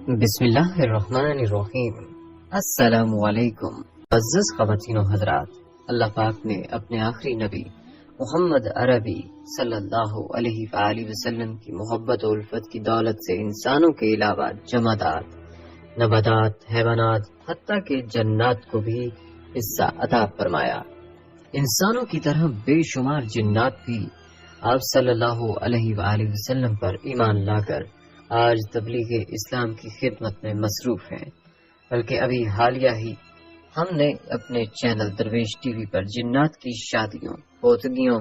بسم اللہ الرحمن الرحیم۔ السلام علیکم عزیز خواتین و حضرات، اللہ پاک نے اپنے آخری نبی محمد عربی صلی اللہ علیہ وآلہ وسلم کی محبت و الفت کی دولت سے انسانوں کے علاوہ جمادات، نباتات، حیوانات، حتیٰ کہ جنات کو بھی حصہ عطا فرمایا۔ انسانوں کی طرح بے شمار جنات بھی آپ صلی اللہ علیہ وآلہ وسلم پر ایمان لا کر آج تبلیغ اسلام کی خدمت میں مصروف ہیں، بلکہ ابھی حالیہ ہی ہم نے اپنے چینل درویش ٹی وی پر جنات کی شادیوں، پوتگیوں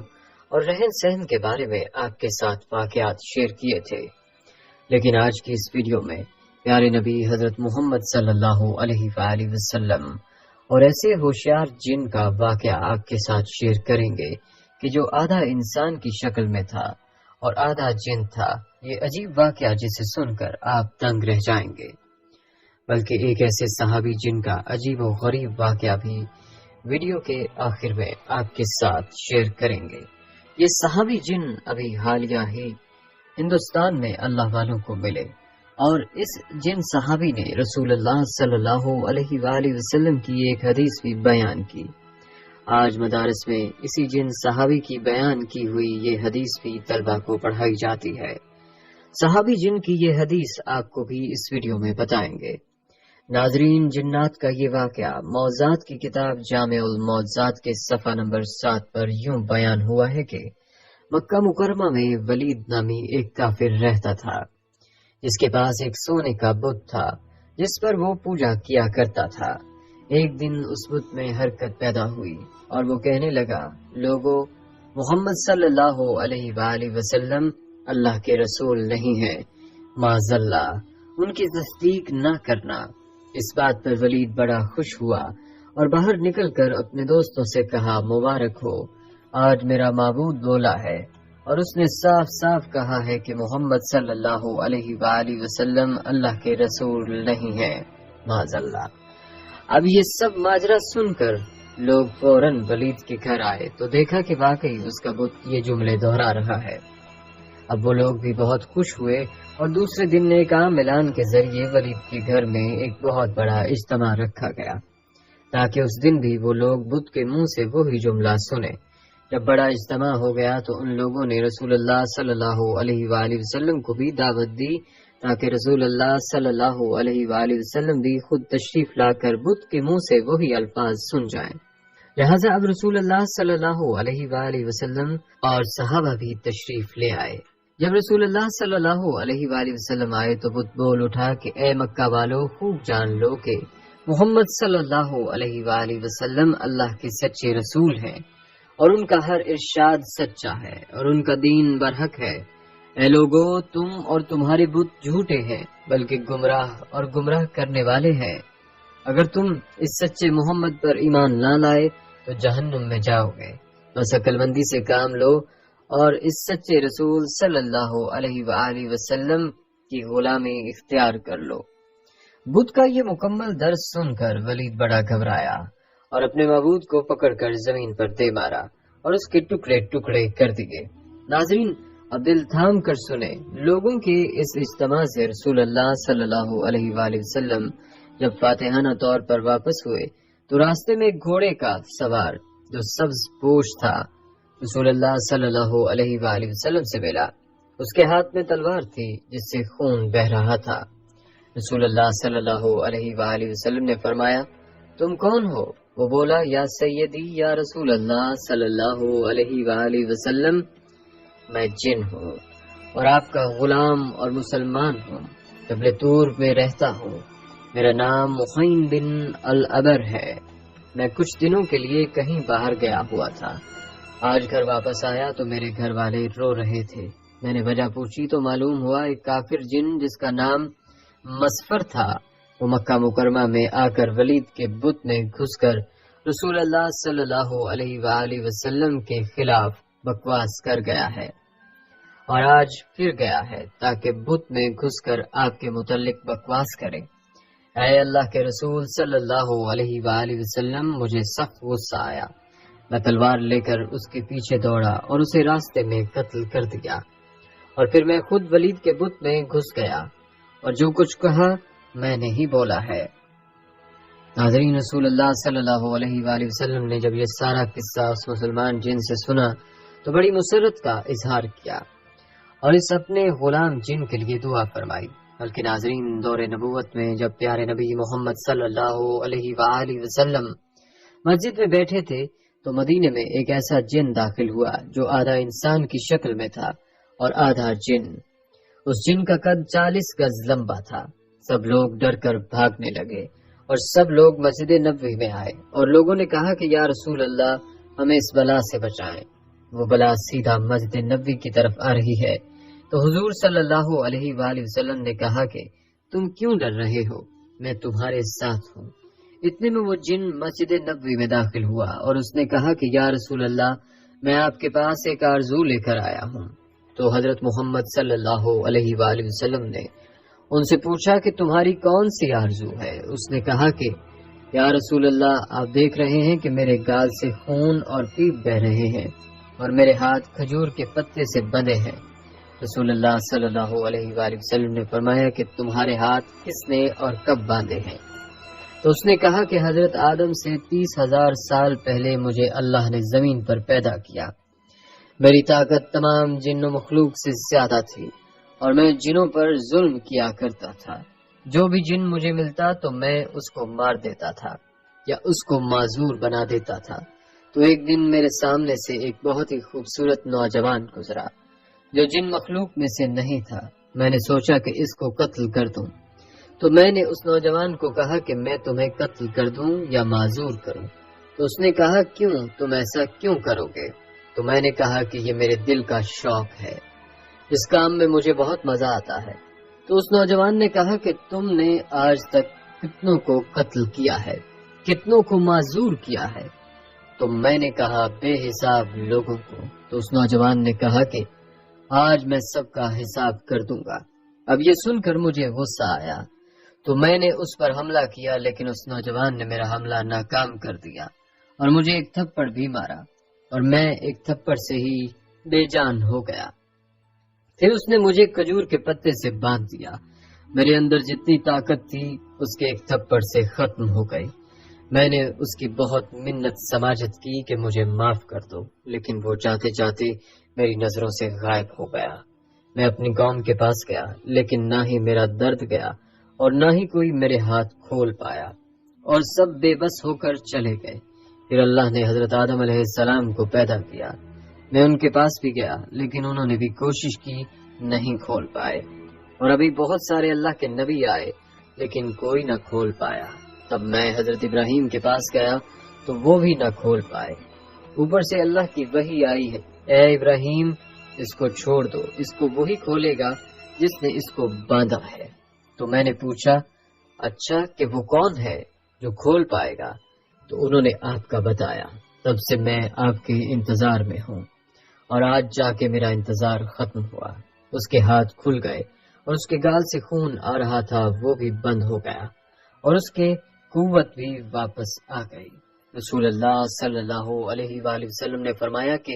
اور رہن سہن کے بارے میں آپ کے ساتھ واقعات شیئر کیے تھے، لیکن آج کی اس ویڈیو میں پیارے نبی حضرت محمد صلی اللہ علیہ وآلہ وسلم اور ایسے ہوشیار جن کا واقعہ آپ کے ساتھ شیئر کریں گے کہ جو آدھا انسان کی شکل میں تھا اور آدھا جن تھا۔ یہ عجیب واقعہ جسے سن کر آپ دنگ رہ جائیں گے، بلکہ ایک ایسے صحابی جن کا عجیب و غریب واقعہ بھی ویڈیو کے آخر میں آپ کے ساتھ شیئر کریں گے۔ یہ صحابی جن ابھی حالیہ ہی ہندوستان میں اللہ والوں کو ملے، اور اس جن صحابی نے رسول اللہ صلی اللہ علیہ وآلہ وسلم کی ایک حدیث بھی بیان کی۔ آج مدارس میں اسی جن صحابی کی بیان کی ہوئی یہ حدیث بھی طلبہ کو پڑھائی جاتی ہے۔ صحابی جن کی یہ حدیث آپ کو بھی اس ویڈیو میں بتائیں گے۔ ناظرین، جنات کا یہ واقعہ موضوعات کی کتاب جامع الموضوعات کے صفحہ نمبر 7 پر یوں بیان ہوا ہے کہ مکہ مکرمہ میں ولید نامی ایک کافر رہتا تھا، جس کے پاس ایک سونے کا بت تھا جس پر وہ پوجا کیا کرتا تھا۔ ایک دن اس بت میں حرکت پیدا ہوئی اور وہ کہنے لگا، لوگوں، محمد صلی اللہ علیہ وآلہ وسلم اللہ کے رسول نہیں ہیں، معاذ اللہ، ان کی تصدیق نہ کرنا۔ اس بات پر ولید بڑا خوش ہوا اور باہر نکل کر اپنے دوستوں سے کہا، مبارک ہو، آج میرا معبود بولا ہے اور اس نے صاف صاف کہا ہے کہ محمد صلی اللہ علیہ وآلہ وسلم اللہ کے رسول نہیں ہیں، معاذ اللہ۔ اب یہ سب ماجرا سن کر لوگ فوراً ولید کے گھر آئے تو دیکھا کہ واقعی اس کا بت یہ جملے دہرا رہا ہے۔ اب وہ لوگ بھی بہت خوش ہوئے اور دوسرے دن ایک عام اعلان کے ذریعے ولید کے گھر میں ایک بہت بڑا اجتماع رکھا گیا تاکہ اس دن بھی وہ لوگ بت کے منہ سے وہی جملہ سنیں۔ جب بڑا اجتماع ہو گیا تو ان لوگوں نے رسول اللہ صلی اللہ علیہ وآلہ وسلم کو بھی دعوت دی تاکہ رسول اللہ صلی اللہ علیہ وآلہ وسلم بھی خود تشریف لا کر بت کے منہ سے وہی الفاظ سن جائیں۔ لہٰذا اب رسول اللہ صلی اللہ علیہ وآلہ وسلم اور صحابہ بھی تشریف لے آئے۔ جب رسول اللہ صلی اللہ علیہ وآلہ وسلم آئے تو بت بول اٹھا کہ اے مکہ والو، خوب جان لو کہ محمد صلی اللہ علیہ وآلہ وسلم اللہ کے سچے رسول ہیں اور ان کا ہر ارشاد سچا ہے اور ان کا دین برحق ہے۔ اے لوگو، تم اور تمہارے بت جھوٹے ہیں، بلکہ گمراہ اور گمراہ کرنے والے ہیں۔ اگر تم اس سچے محمد پر ایمان نہ لائے تو جہنم میں جاؤ گے، بس عقل مندی سے کام لو اور اس سچے رسول صلی اللہ علیہ وآلہ وسلم کی غلامی اختیار کر لو۔ بت کا یہ مکمل درس سن کر ولید بڑا گھبرایا اور اپنے معبود کو پکڑ کر زمین پر دے مارا اور اس کے ٹکڑے ٹکڑے کر دیے۔ ناظرین، اب دل تھام کر سنیں، لوگوں کے اس اجتماع سے رسول اللہ صلی اللہ علیہ وآلہ وسلم جب فاتحانہ طور پر واپس ہوئے تو راستے میں ایک گھوڑے کا سوار جو سبز پوش تھا رسول اللہ صلی اللہ علیہ وآلہ وسلم سے ملا۔ اس کے ہاتھ میں تلوار تھی جس سے خون بہ رہا تھا۔ رسول اللہ صلی اللہ علیہ وآلہ وسلم نے فرمایا، تم کون ہو؟ وہ بولا، یا سیدی یا رسول اللہ صلی اللہ علیہ وآلہ وسلم، میں جن ہوں اور آپ کا غلام اور مسلمان ہوں، جبل طور میں رہتا ہوں، میرا نام مخین بن العبر ہے۔ میں کچھ دنوں کے لیے کہیں باہر گیا ہوا تھا، آج گھر واپس آیا تو میرے گھر والے رو رہے تھے۔ میں نے وجہ پوچھی تو معلوم ہوا ایک کافر جن جس کا نام مسفر تھا وہ مکہ مکرمہ میں آ کر ولید کے بت میں گھس کر رسول اللہ صلی اللہ علیہ وآلہ وسلم کے خلاف بکواس کر گیا ہے اور آج پھر گیا ہے تاکہ بت میں گھس کر آپ کے متعلق بکواس کرے۔ اے اللہ کے رسول صلی اللہ علیہ وآلہ وسلم، مجھے سخت غصہ آیا، میں تلوار لے کر اس کے پیچھے دوڑا اور اسے راستے میں قتل کر دیا، اور پھر میں خود ولید کے بت میں گھس گیا اور جو کچھ کہا میں نے ہی بولا ہے۔ ناظرین، رسول اللہ صلی اللہ علیہ وآلہ وسلم نے جب یہ سارا قصہ اس مسلمان جن سے سنا تو بڑی مسرت کا اظہار کیا اور اس اپنے غلام جن کے لیے دعا فرمائی۔ بلکہ ناظرین، دور نبوت میں جب پیارے نبی محمد صلی اللہ علیہ وآلہ وسلم مسجد میں بیٹھے تھے تو مدینے میں ایک ایسا جن داخل ہوا جو آدھا انسان کی شکل میں تھا اور آدھا جن۔ اس جن کا قد 40 گز لمبا تھا۔ سب لوگ ڈر کر بھاگنے لگے اور سب لوگ مسجد نبوی میں آئے اور لوگوں نے کہا کہ یا رسول اللہ، ہمیں اس بلا سے بچائیں۔ وہ بلا سیدھا مسجد نبوی کی طرف آ رہی ہے۔ تو حضور صلی اللہ علیہ وآلہ وسلم نے کہا کہ تم کیوں ڈر رہے ہو، میں تمہارے ساتھ ہوں۔ اتنے میں وہ جن مسجد نبوی میں داخل ہوا اور اس نے کہا کہ یا رسول اللہ، میں آپ کے پاس ایک آرزو لے کر آیا ہوں۔ تو حضرت محمد صلی اللہ علیہ وآلہ وسلم نے ان سے پوچھا کہ تمہاری کون سی آرزو ہے؟ اس نے کہا کہ یا رسول اللہ، آپ دیکھ رہے ہیں کہ میرے گال سے خون اور پیپ بہ رہے ہیں اور میرے ہاتھ کھجور کے پتے سے بندھے ہیں۔ رسول اللہ صلی اللہ علیہ وآلہ وسلم نے فرمایا کہ تمہارے ہاتھ کس نے اور کب باندھے ہیں؟ تو اس نے کہا کہ حضرت آدم سے 30,000 سال پہلے مجھے اللہ نے زمین پر پیدا کیا۔ میری طاقت تمام جن و مخلوق سے زیادہ تھی اور میں جنوں پر ظلم کیا کرتا تھا۔ جو بھی جن مجھے ملتا تو میں اس کو مار دیتا تھا یا اس کو معذور بنا دیتا تھا۔ تو ایک دن میرے سامنے سے ایک بہت ہی خوبصورت نوجوان گزرا جو جن مخلوق میں سے نہیں تھا۔ میں نے سوچا کہ اس کو قتل کر دوں، تو میں نے اس نوجوان کو کہا کہ میں تمہیں قتل کر دوں یا معذور کروں؟ تو اس نے کہا کیوں، تم ایسا کیوں کرو گے؟ تو میں نے کہا کہ یہ میرے دل کا شوق ہے، اس کام میں مجھے بہت مزہ آتا ہے۔ تو اس نوجوان نے کہا کہ تم نے آج تک کتنوں کو قتل کیا ہے، کتنوں کو معذور کیا ہے؟ تو میں نے کہا بے حساب لوگوں کو۔ تو اس نوجوان نے کہا کہ آج میں سب کا حساب کر دوں گا۔ اب یہ سن کر مجھے غصہ آیا تو میں نے اس پر حملہ کیا، لیکن اس نوجوان نے میرا حملہ ناکام کر دیا اور مجھے ایک تھپڑ بھی مارا اور میں ایک تھپڑ سے ہی بے جان ہو گیا۔ پھر اس نے مجھے کھجور کے پتے سے باندھ دیا۔ میرے اندر جتنی طاقت تھی اس کے ایک تھپڑ سے ختم ہو گئی۔ میں نے اس کی بہت منت سماجت کی کہ مجھے معاف کر دو، لیکن وہ چاہتے چاہتے میری نظروں سے غائب ہو گیا۔ میں اپنی قوم کے پاس گیا، لیکن نہ ہی میرا درد گیا اور نہ ہی کوئی میرے ہاتھ کھول پایا اور سب بے بس ہو کر چلے گئے۔ پھر اللہ نے حضرت آدم علیہ السلام کو پیدا کیا۔ میں ان کے پاس بھی گیا، لیکن انہوں نے بھی کوشش کی، نہیں کھول پائے۔ اور ابھی بہت سارے اللہ کے نبی آئے، لیکن کوئی نہ کھول پایا۔ تب میں حضرت ابراہیم کے پاس گیا تو وہ بھی نہ کھول پائے۔ اوپر سے اللہ کی وحی آئی ہے، اے ابراہیم، اس کو چھوڑ دو، اس کو وہی کھولے گا جس نے اس کو باندھا ہے۔ تو میں نے پوچھا اچھا کہ وہ کون ہے جو کھول پائے گا؟ تو انہوں نے آپ کا بتایا۔ تب سے میں آپ کے انتظار میں ہوں اور آج جا کے میرا انتظار ختم ہوا۔ اس کے ہاتھ کھل گئے اور اس کے گال سے خون آ رہا تھا وہ بھی بند ہو گیا اور اس کے قوت بھی واپس آ گئی۔ رسول اللہ صلی اللہ علیہ وآلہ وسلم نے فرمایا کہ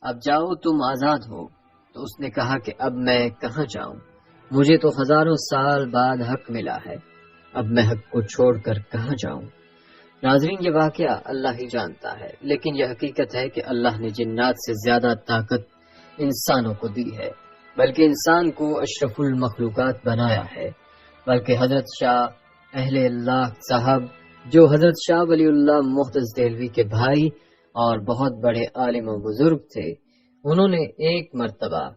اب جاؤ، تم آزاد ہو۔ تو اس نے کہا کہ اب میں کہاں جاؤں؟ مجھے تو ہزاروں سال بعد حق ملا ہے، اب میں حق کو چھوڑ کر کہاں جاؤں؟ ناظرین، یہ واقعہ اللہ ہی جانتا ہے، لیکن یہ حقیقت ہے کہ اللہ نے جنات سے زیادہ طاقت انسانوں کو دی ہے، بلکہ انسان کو اشرف المخلوقات بنایا ہے۔ بلکہ حضرت شاہ اہل اللہ صاحب، جو حضرت شاہ ولی اللہ محدث دہلوی کے بھائی اور بہت بڑے عالم و بزرگ تھے، انہوں نے ایک مرتبہ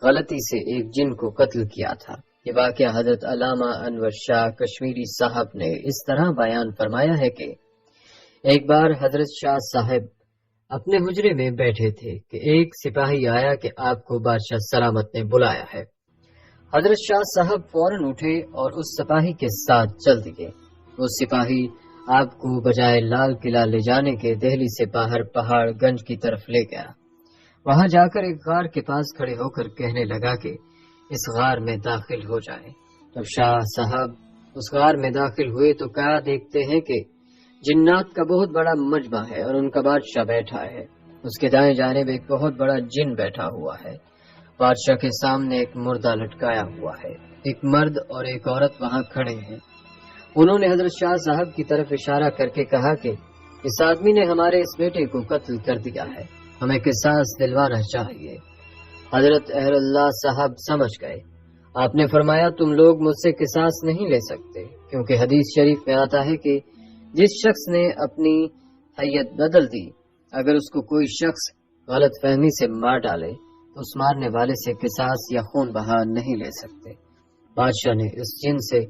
غلطی سے ایک جن کو قتل کیا تھا۔ یہ واقعہ حضرت علامہ انور شاہ کشمیری صاحب نے اس طرح بیان فرمایا ہے کہ ایک بار حضرت شاہ صاحب اپنے حجرے میں بیٹھے تھے کہ ایک سپاہی آیا کہ آپ کو بادشاہ سلامت نے بلایا ہے۔ حضرت شاہ صاحب فوراً اٹھے اور اس سپاہی کے ساتھ چل دیے۔ وہ سپاہی آپ کو بجائے لال قلعہ لے جانے کے دہلی سے باہر پہاڑ گنج کی طرف لے گیا۔ وہاں جا کر ایک غار کے پاس کھڑے ہو کر کہنے لگا کہ اس غار میں داخل ہو جائیں۔ جب شاہ صاحب اس غار میں داخل ہوئے تو کیا دیکھتے ہیں کہ جنات کا بہت بڑا مجمع ہے اور ان کا بادشاہ بیٹھا ہے۔ اس کے دائیں جانب ایک بہت بڑا جن بیٹھا ہوا ہے۔ بادشاہ کے سامنے ایک مردہ لٹکایا ہوا ہے۔ ایک مرد اور ایک عورت وہاں کھڑے ہیں۔ انہوں نے حضرت شاہ صاحب کی طرف اشارہ کر کے کہا کہ اس آدمی نے ہمارے اس بیٹے کو قتل کر دیا ہے، ہمیں قصاص دلوانا چاہیے۔ حضرت اہل اللہ صاحب سمجھ گئے۔ آپ نے فرمایا تم لوگ مجھ سے قصاص نہیں لے سکتے، کیونکہ حدیث شریف میں آتا ہے کہ جس شخص نے اپنی حیت بدل دی، اگر اس کو کوئی شخص غلط فہمی سے مار ڈالے تو اس مارنے والے سے قصاص یا خون بہا نہیں لے سکتے۔ بادشاہ نے اس جن سے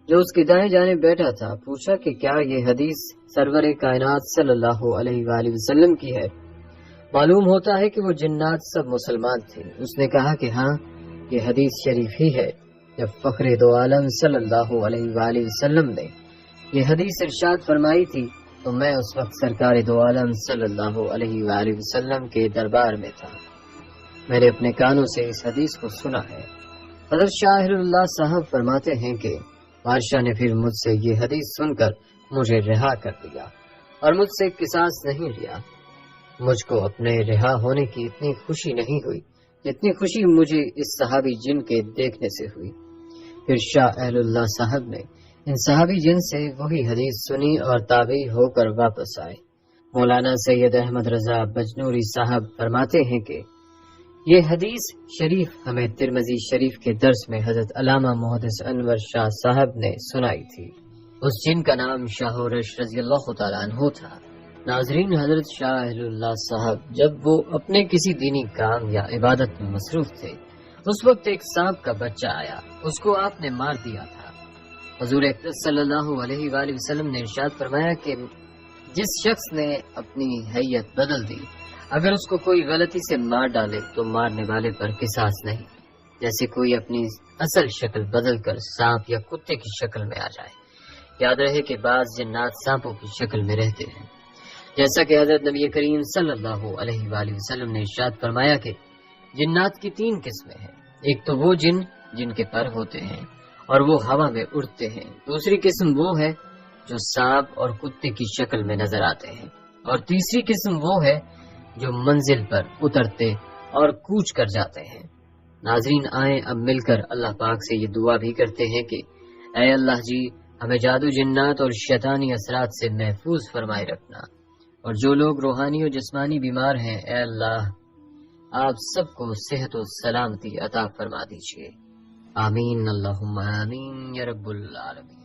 جو اس کی دائیں جانب بیٹھا تھا پوچھا کہ کیا یہ حدیث سرور کائنات صلی اللہ علیہ وآلہ وسلم کی ہے؟ معلوم ہوتا ہے کہ وہ جنات سب مسلمان تھے۔ اس نے کہا کہ ہاں، یہ حدیث شریف ہی ہے۔ جب فخر دو عالم صلی اللہ علیہ وآلہ وسلم نے یہ حدیث ارشاد فرمائی تھی تو میں اس وقت سرکار دو عالم صلی اللہ علیہ وآلہ وسلم کے دربار میں تھا۔ میں نے اپنے کانوں سے اس حدیث کو سنا ہے۔ حضرت شاہ اللہ صاحب فرماتے ہیں کہ بادشاہ نے پھر مجھ سے یہ حدیث سن کر مجھے رہا کر دیا اور مجھ سے قصاص نہیں لیا۔ مجھ کو اپنے رہا ہونے کی اتنی خوشی نہیں ہوئی جتنی خوشی مجھے اس صحابی جن کے دیکھنے سے ہوئی۔ پھر شاہ اہل اللہ صاحب نے ان صحابی جن سے وہی حدیث سنی اور تابعی ہو کر واپس آئے۔ مولانا سید احمد رضا بجنوری صاحب فرماتے ہیں کہ یہ حدیث شریف ہمیں ترمذی شریف کے درس میں حضرت علامہ محدث انور شاہ صاحب نے سنائی تھی۔ اس جن کا نام شاہ رش رضی اللہ تعالیٰ عنہ تھا۔ ناظرین، حضرت شاہ اہل اللہ صاحب جب وہ اپنے کسی دینی کام یا عبادت میں مصروف تھے، اس وقت ایک سانپ کا بچہ آیا، اس کو آپ نے مار دیا تھا۔ حضور اقدس صلی اللہ علیہ وآلہ وسلم نے ارشاد فرمایا کہ جس شخص نے اپنی حیت بدل دی، اگر اس کو کوئی غلطی سے مار ڈالے تو مارنے والے پر قصاص نہیں، جیسے کوئی اپنی اصل شکل بدل کر سانپ یا کتے کی شکل میں آ جائے۔ یاد رہے کہ بعض جنات سانپوں کی شکل میں رہتے ہیں، جیسا کہ حضرت نبی کریم صلی اللہ علیہ وآلہ وسلم نے ارشاد فرمایا کہ جنات کی 3 قسمیں ہیں۔ ایک تو وہ جن کے پر ہوتے ہیں اور وہ ہوا میں اڑتے ہیں، دوسری قسم وہ ہے جو سانپ اور کتے کی شکل میں نظر آتے ہیں، اور تیسری قسم وہ ہے جو منزل پر اترتے اور کوچ کر جاتے ہیں۔ ناظرین، آئیں اب مل کر اللہ پاک سے یہ دعا بھی کرتے ہیں کہ اے اللہ جی، ہمیں جادو جنات اور شیطانی اثرات سے محفوظ فرمائے رکھنا، اور جو لوگ روحانی اور جسمانی بیمار ہیں، اے اللہ آپ سب کو صحت و سلامتی عطا فرما دیجیے۔ آمین، اللہم آمین یا رب العالمین۔